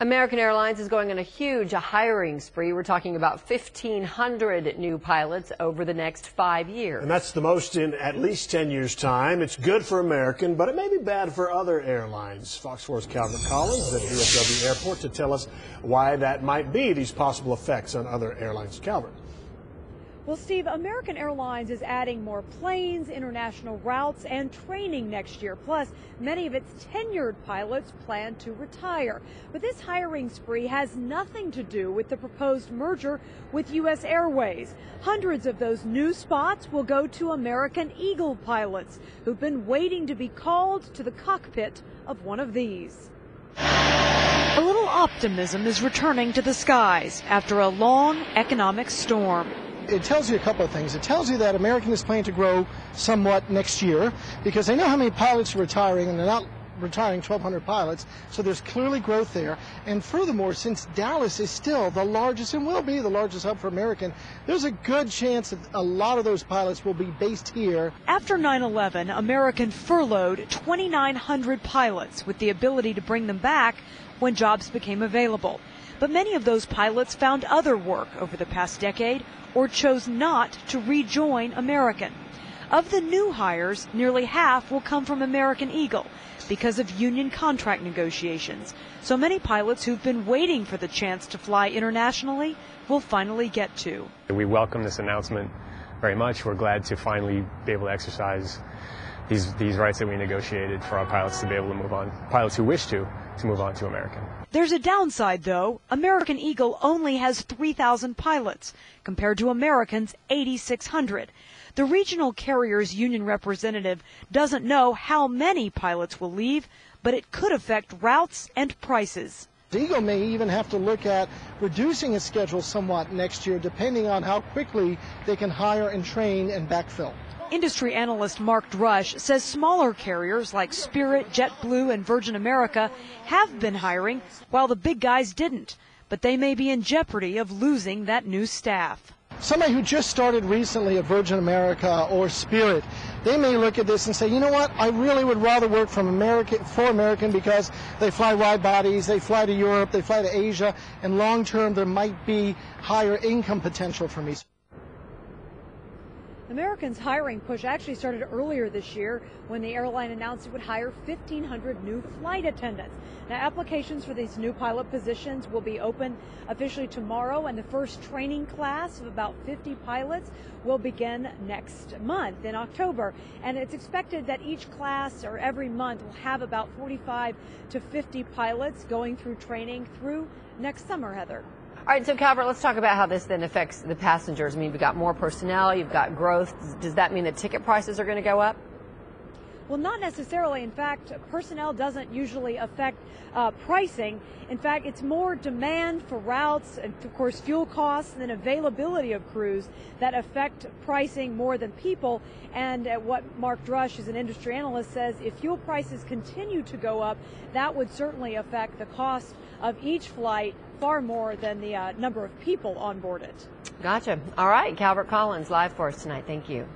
American Airlines is going on a huge hiring spree. We're talking about 1,500 new pilots over the next 5 years. And that's the most in at least 10 years' time. It's good for American, but it may be bad for other airlines. Fox 4's Calvert Collins at DFW Airport to tell us why that might be, these possible effects on other airlines. Calvert. Well, Steve, American Airlines is adding more planes, international routes, and training next year. Plus, many of its tenured pilots plan to retire. But this hiring spree has nothing to do with the proposed merger with U.S. Airways. Hundreds of those new spots will go to American Eagle pilots who've been waiting to be called to the cockpit of one of these. A little optimism is returning to the skies after a long economic storm. It tells you a couple of things. It tells you that American is planning to grow somewhat next year because they know how many pilots are retiring, and they're not retiring 1,200 pilots, so there's clearly growth there. And furthermore, since Dallas is still the largest and will be the largest hub for American, there's a good chance that a lot of those pilots will be based here. After 9/11, American furloughed 2,900 pilots with the ability to bring them back when jobs became available. But many of those pilots found other work over the past decade or chose not to rejoin American. Of the new hires, nearly half will come from American Eagle because of union contract negotiations. So many pilots who've been waiting for the chance to fly internationally will finally get to. We welcome this announcement very much. We're glad to finally be able to exercise these rights that we negotiated for our pilots to be able to move on, pilots who wish to move on to American. There's a downside, though. American Eagle only has 3,000 pilots, compared to American's 8,600. The regional carrier's union representative doesn't know how many pilots will leave, but it could affect routes and prices. Eagle may even have to look at reducing its schedule somewhat next year, depending on how quickly they can hire and train and backfill. Industry analyst Mark Drush says smaller carriers like Spirit, JetBlue, and Virgin America have been hiring, while the big guys didn't. But they may be in jeopardy of losing that new staff. Somebody who just started recently at Virgin America or Spirit, they may look at this and say, you know what, I really would rather work for American because they fly wide bodies, they fly to Europe, they fly to Asia, and long term there might be higher income potential for me. American's hiring push actually started earlier this year when the airline announced it would hire 1,500 new flight attendants. Now, applications for these new pilot positions will be open officially tomorrow, and the first training class of about 50 pilots will begin next month in October. And it's expected that each class or every month will have about 45 to 50 pilots going through training through next summer, Heather. All right, so Calvert, let's talk about how this then affects the passengers. I mean, you've got more personnel, you've got growth. Does that mean that ticket prices are going to go up? Well, not necessarily. In fact, personnel doesn't usually affect pricing. In fact, it's more demand for routes and, of course, fuel costs and then availability of crews that affect pricing more than people. And what Mark Drush, is an industry analyst, says if fuel prices continue to go up, that would certainly affect the cost of each flight far more than the number of people on board it. Gotcha. All right, Calvert Collins live for us tonight. Thank you.